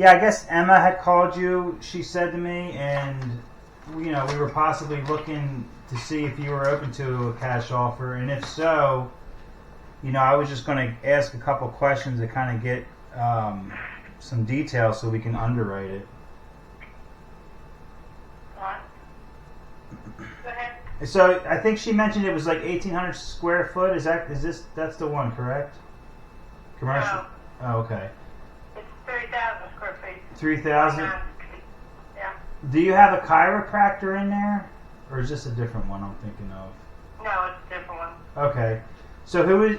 Yeah, I guess Emma had called you, she said to me, and we were possibly looking to see if you were open to a cash offer, and if so, I was just going to ask a couple questions to kind of get some details so we can underwrite it. What? Go ahead. So I think she mentioned it was like 1,800 square foot. That's the one, correct? Commercial. No. Oh, okay. It's 3,000 square feet. 3,000. Yeah. Do you have a chiropractor in there, or is this a different one I'm thinking of? No, it's a different one. Okay. So who is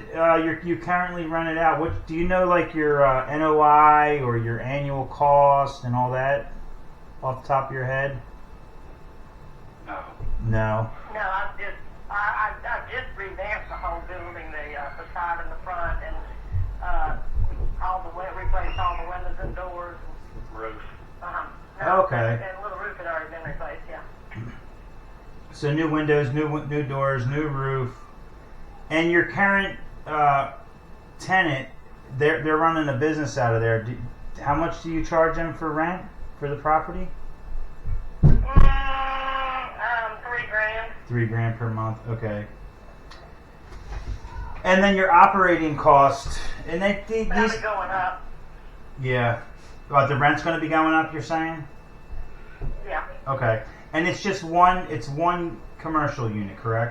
you currently run it out? What do you know, like your NOI or your annual cost and all that off the top of your head? No. No. No, I've just revamped the whole building, the facade in the front, and replaced all the windows and doors. Roof. No, Okay. And a little roof had already been replaced. Yeah. So new windows, new doors, new roof, and your current tenant, they're running a business out of there. How much do you charge them for rent for the property? $3,000. $3,000 per month. Okay. And then your operating cost, and these That'll be going up. Yeah. What, the rent's going to be going up, you're saying? Yeah. Okay. And it's just one commercial unit, correct?